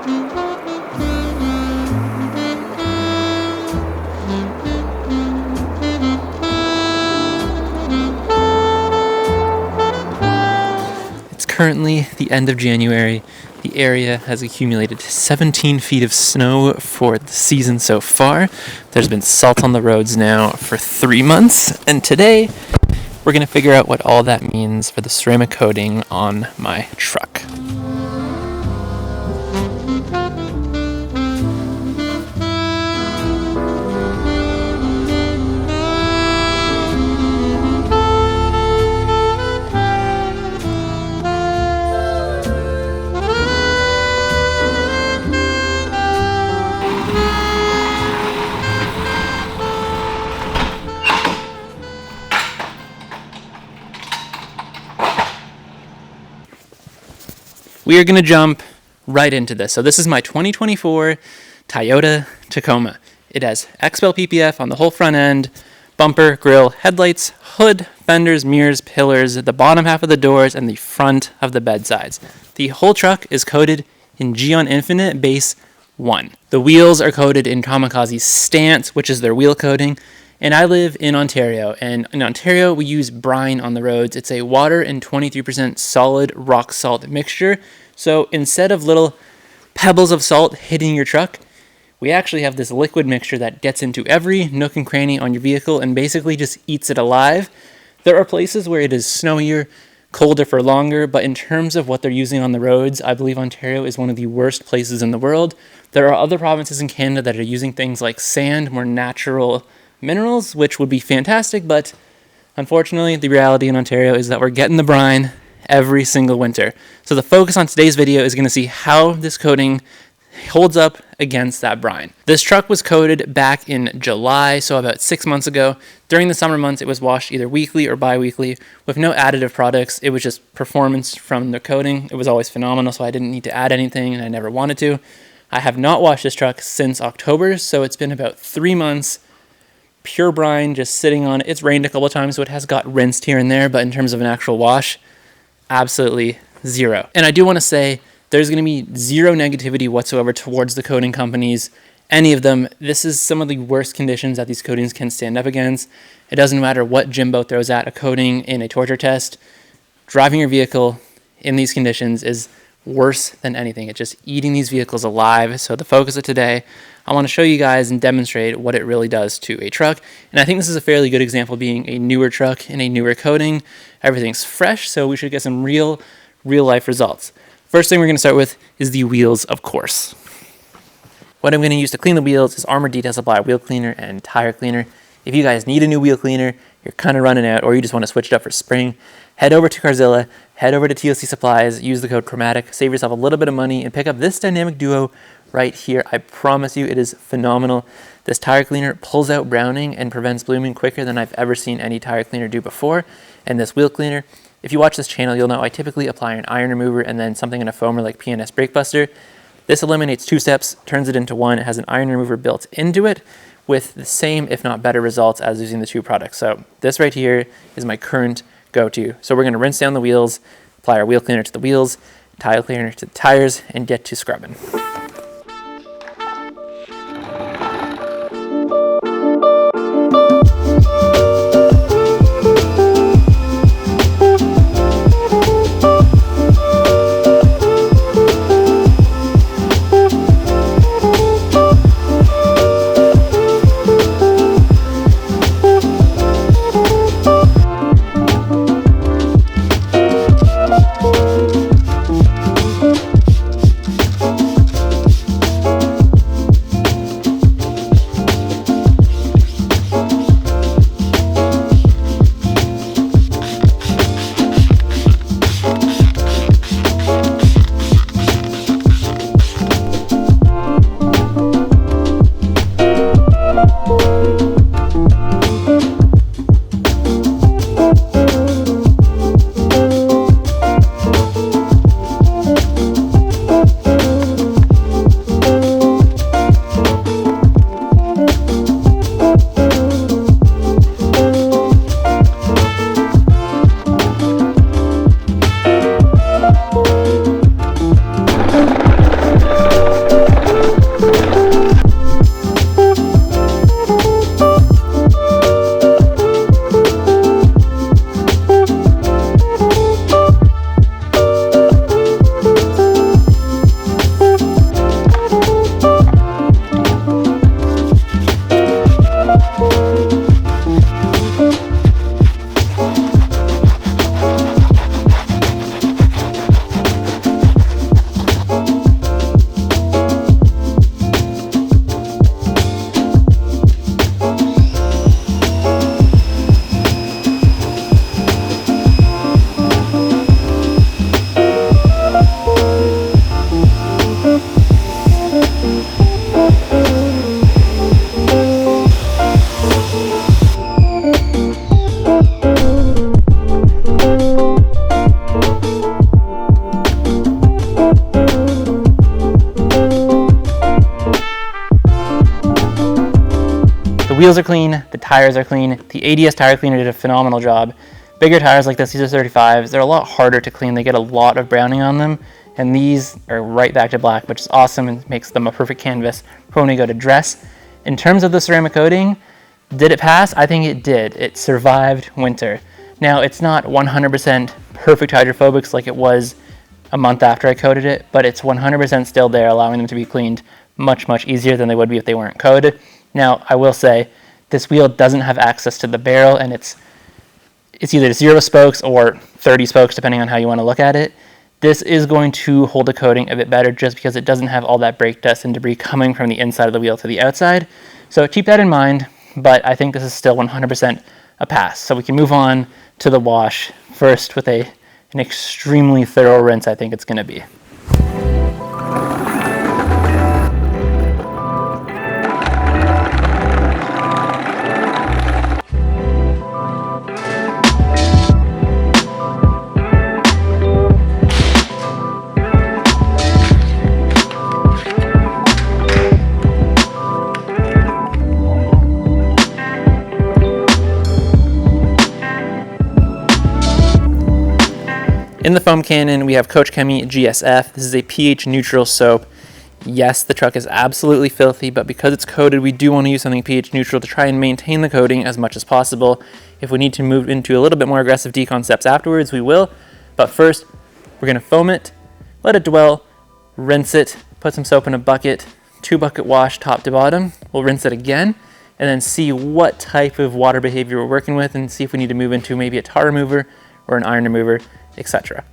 It's currently the end of January. The area has accumulated 17 feet of snow for the season so far. There's been salt on the roads now for 3 months, and today we're going to figure out what all that means for the ceramic coating on my truck. We are going to jump right into this. So this is my 2024 Toyota Tacoma. It has XPEL PPF on the whole front end, bumper, grille, headlights, hood, fenders, mirrors, pillars, the bottom half of the doors, and the front of the bed sides. The whole truck is coated in Geon Infinite Base 1. The wheels are coated in Kamikaze Stance, which is their wheel coating. And I live in Ontario, and in Ontario we use brine on the roads. It's a water and 23% solid rock salt mixture. So instead of little pebbles of salt hitting your truck, we actually have this liquid mixture that gets into every nook and cranny on your vehicle and basically just eats it alive. There are places where it is snowier, colder for longer, but in terms of what they're using on the roads, I believe Ontario is one of the worst places in the world. There are other provinces in Canada that are using things like sand, more natural minerals, which would be fantastic, but unfortunately the reality in Ontario is that we're getting the brine every single winter. So the focus on today's video is going to see how this coating holds up against that brine. This truck was coated back in July, so about 6 months ago. During the summer months, it was washed either weekly or bi-weekly with no additive products. It was just performance from the coating. It was always phenomenal, so I didn't need to add anything, and I never wanted to. I have not washed this truck since October, so it's been about 3 months pure brine just sitting on it. It's rained a couple of times, so it has got rinsed here and there, but in terms of an actual wash, absolutely zero. And I do want to say there's going to be zero negativity whatsoever towards the coating companies, any of them. This is some of the worst conditions that these coatings can stand up against. It doesn't matter what Jimbo throws at a coating in a torture test. Driving your vehicle in these conditions is worse than anything. It's just eating these vehicles alive. So the focus of today, I want to show you guys and demonstrate what it really does to a truck. And I think this is a fairly good example being a newer truck and a newer coating. Everything's fresh, so we should get some real life results. First thing we're going to start with is the wheels, of course. What I'm going to use to clean the wheels is Armor Detail Supply wheel cleaner and tire cleaner. If you guys need a new wheel cleaner, you're kind of running out, or you just want to switch it up for spring, head over to CARZILLA, head over to TLC Supplies, use the code CHROMATIC, save yourself a little bit of money, and pick up this dynamic duo right here. I promise you it is phenomenal. This tire cleaner pulls out browning and prevents blooming quicker than I've ever seen any tire cleaner do before. And this wheel cleaner, if you watch this channel, you'll know I typically apply an iron remover and then something in a foamer like PNS Brake Buster. This eliminates 2 steps, turns it into 1. It has an iron remover built into it with the same, if not better, results as using the 2 products. So this right here is my current go-to. So we're going to rinse down the wheels, apply our wheel cleaner to the wheels, tire cleaner to the tires, and get to scrubbing. wheels are clean, the tires are clean. The ADS tire cleaner did a phenomenal job. Bigger tires like this, these are 35s, they're a lot harder to clean. They get a lot of browning on them, and these are right back to black, which is awesome and makes them a perfect canvas for when we go to dress. In terms of the ceramic coating, did it pass? I think it did. It survived winter. Now, it's not 100% perfect hydrophobics like it was a month after I coated it, but it's 100% still there, allowing them to be cleaned much, much easier than they would be if they weren't coated. Now, I will say, this wheel doesn't have access to the barrel, and it's either 0 spokes or 30 spokes, depending on how you want to look at it. This is going to hold the coating a bit better just because it doesn't have all that brake dust and debris coming from the inside of the wheel to the outside. So keep that in mind, but I think this is still 100% a pass. So we can move on to the wash first with an extremely thorough rinse, I think it's going to be. In the foam cannon, we have Coach Chemi GSF. This is a pH neutral soap. Yes, the truck is absolutely filthy, but because it's coated, we do want to use something pH neutral to try and maintain the coating as much as possible. If we need to move into a little bit more aggressive decon steps afterwards, we will. But first, we're going to foam it, let it dwell, rinse it, put some soap in a bucket, 2-bucket wash top to bottom. We'll rinse it again, and then see what type of water behavior we're working with and see if we need to move into maybe a tar remover or an iron remover, etc.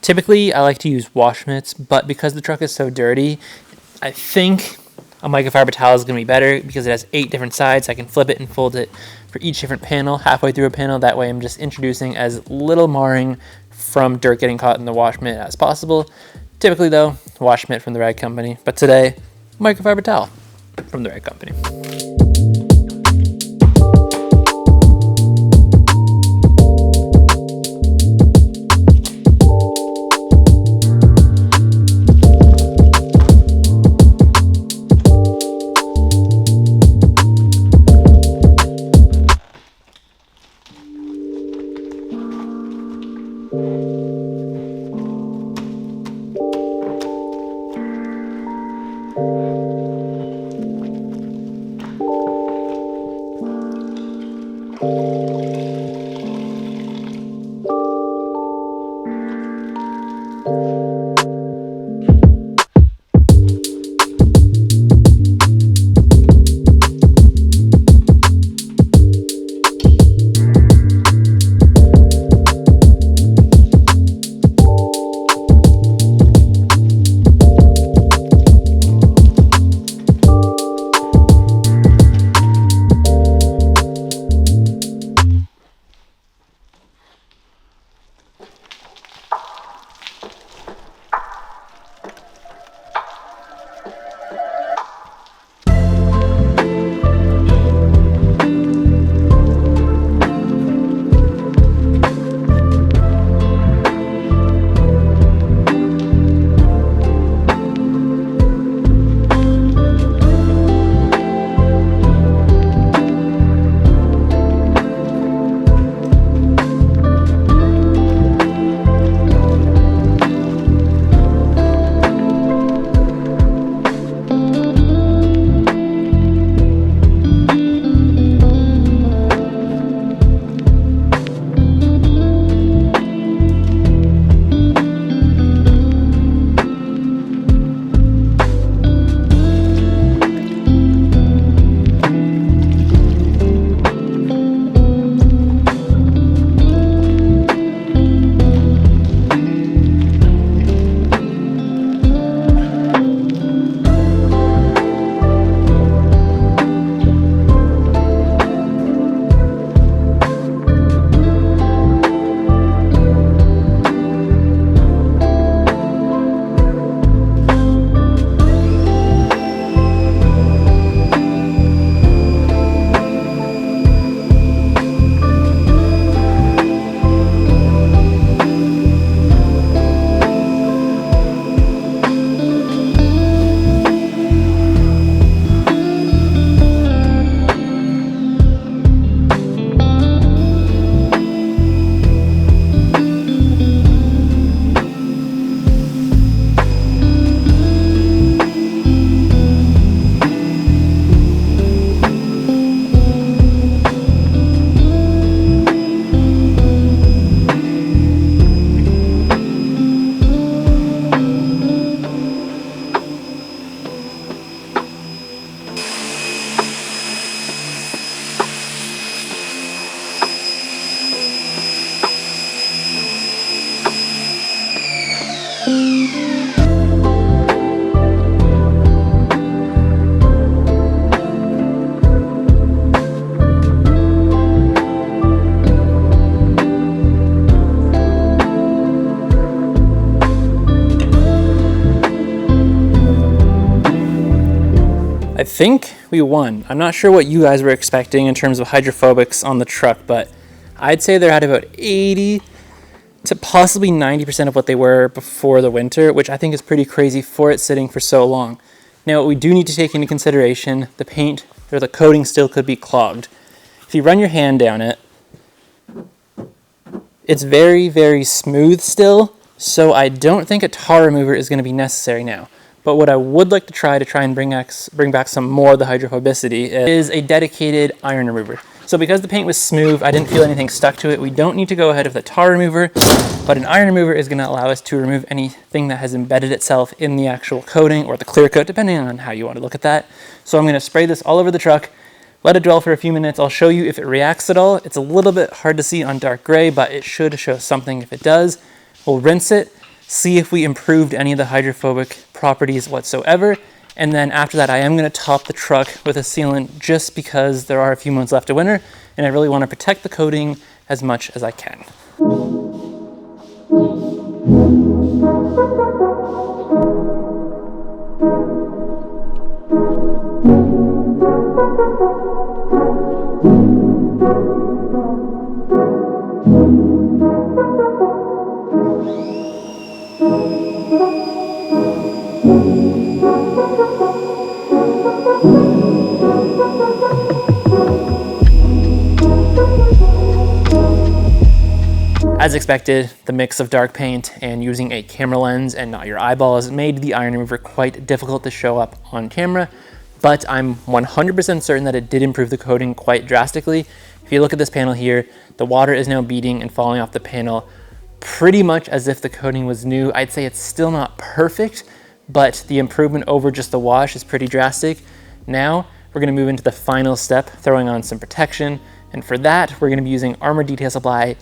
Typically, I like to use wash mitts, but because the truck is so dirty, I think a microfiber towel is going to be better because it has 8 different sides. I can flip it and fold it for each different panel, halfway through a panel. That way I'm just introducing as little marring from dirt getting caught in the wash mitt as possible. Typically though, wash mitt from the rag company, but today, microfiber towel from the rag company. I think we won. I'm not sure what you guys were expecting in terms of hydrophobics on the truck, but I'd say they're at about 80 to possibly 90% of what they were before the winter, which I think is pretty crazy for it sitting for so long. Now, what we do need to take into consideration, the paint or the coating still could be clogged. If you run your hand down it, it's very, very smooth still, so I don't think a tar remover is going to be necessary now. But what I would like to try and bring back some more of the hydrophobicity is a dedicated iron remover. So because the paint was smooth, I didn't feel anything stuck to it. We don't need to go ahead with a tar remover, but an iron remover is going to allow us to remove anything that has embedded itself in the actual coating or the clear coat, depending on how you want to look at that. So I'm going to spray this all over the truck, let it dwell for a few minutes. I'll show you if it reacts at all. It's a little bit hard to see on dark gray, but it should show something if it does. We'll rinse it, see if we improved any of the hydrophobic properties whatsoever. And then after that, I am going to top the truck with a sealant just because there are a few months left of winter and I really want to protect the coating as much as I can. As expected, the mix of dark paint and using a camera lens and not your eyeballs made the iron remover quite difficult to show up on camera, but I'm 100% certain that it did improve the coating quite drastically. If you look at this panel here, the water is now beading and falling off the panel pretty much as if the coating was new. I'd say it's still not perfect, but the improvement over just the wash is pretty drastic. Now we're going to move into the final step, throwing on some protection, and for that we're going to be using Armor Detail Supply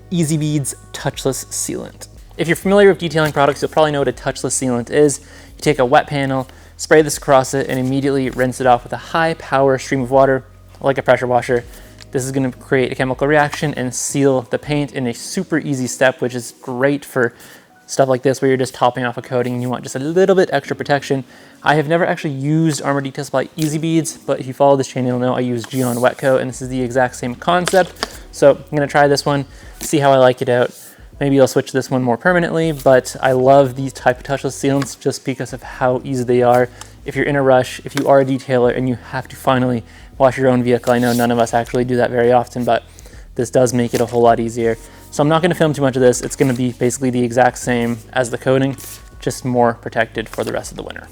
Easy Beads Touchless Sealant. If you're familiar with detailing products, you'll probably know what a touchless sealant is. You take a wet panel, spray this across it, and immediately rinse it off with a high power stream of water, like a pressure washer. This is going to create a chemical reaction and seal the paint in a super easy step, which is great for stuff like this where you're just topping off a coating and you want just a little bit extra protection. I have never actually used Armor Detail Supply Easy Beads, but if you follow this channel, you'll know I use Geon Wet Coat, and this is the exact same concept. So I'm going to try this one, see how I like it out. Maybe I'll switch this one more permanently, but I love these type of touchless sealants just because of how easy they are. If you're in a rush, if you are a detailer and you have to finally wash your own vehicle, I know none of us actually do that very often, but this does make it a whole lot easier. So I'm not going to film too much of this. It's going to be basically the exact same as the coating, just more protected for the rest of the winter.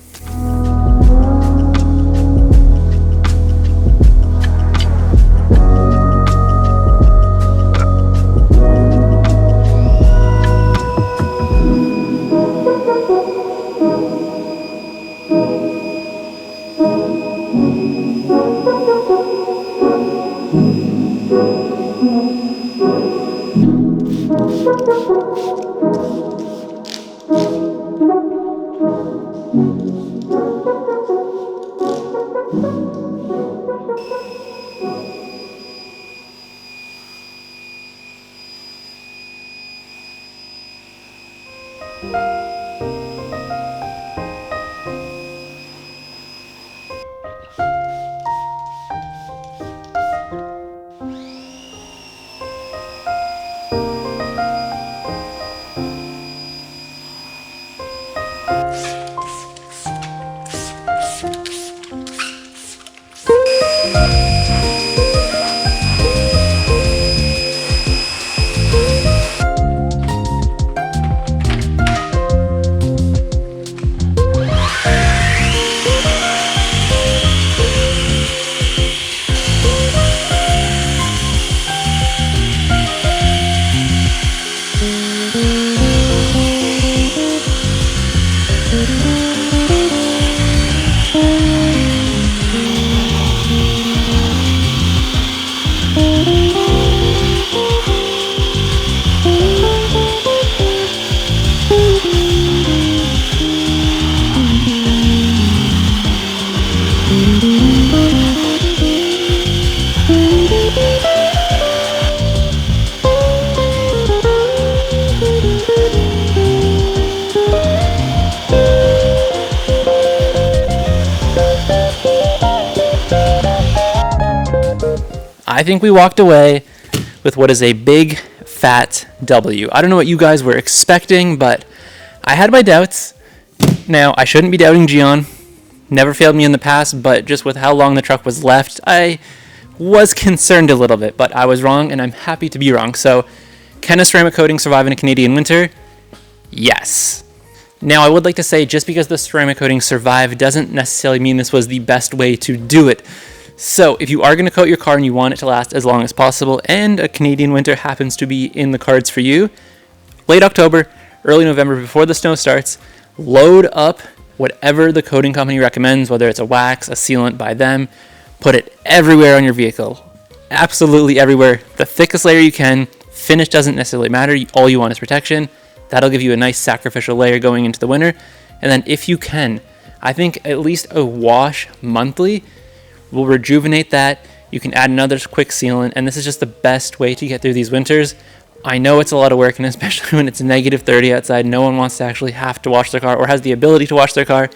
I think we walked away with what is a big fat W. I don't know what you guys were expecting, but I had my doubts. Now, I shouldn't be doubting Geon. Never failed me in the past, but just with how long the truck was left, I was concerned a little bit, but I was wrong, and I'm happy to be wrong. So, can a ceramic coating survive in a Canadian winter? Yes. Now, I would like to say just because the ceramic coating survived doesn't necessarily mean this was the best way to do it. So if you are going to coat your car and you want it to last as long as possible, and a Canadian winter happens to be in the cards for you, late October, early November, before the snow starts, load up whatever the coating company recommends, whether it's a wax, a sealant by them, put it everywhere on your vehicle. Absolutely everywhere. The thickest layer you can. Finish doesn't necessarily matter. All you want is protection. That'll give you a nice sacrificial layer going into the winter. And then if you can, I think at least a wash monthly will rejuvenate that. You can add another quick sealant, and this is just the best way to get through these winters. I know it's a lot of work, and especially when it's negative 30 outside, no one wants to actually have to wash their car or has the ability to wash their car.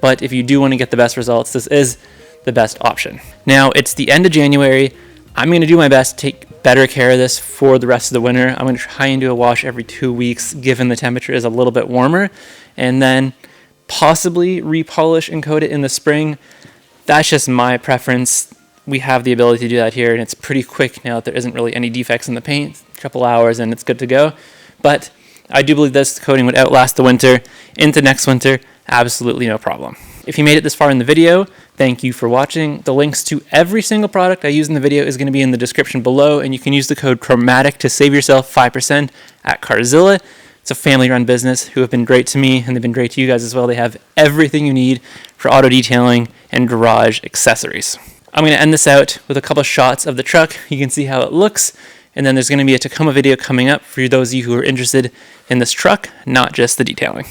But if you do want to get the best results, this is the best option. Now, it's the end of January. I'm going to do my best to take better care of this for the rest of the winter. I'm going to try and do a wash every 2 weeks, given the temperature is a little bit warmer, and then possibly repolish and coat it in the spring. That's just my preference. We have the ability to do that here, and it's pretty quick now that there isn't really any defects in the paint. A couple hours and it's good to go. But I do believe this coating would outlast the winter into next winter. Absolutely no problem. If you made it this far in the video, thank you for watching. The links to every single product I use in the video is going to be in the description below, and you can use the code CHROMATIC to save yourself 5% at CARZILLA. It's a family-run business who have been great to me, and they've been great to you guys as well. They have everything you need for auto detailing and garage accessories. I'm going to end this out with a couple shots of the truck. You can see how it looks, and then there's going to be a Tacoma video coming up for those of you who are interested in this truck, not just the detailing.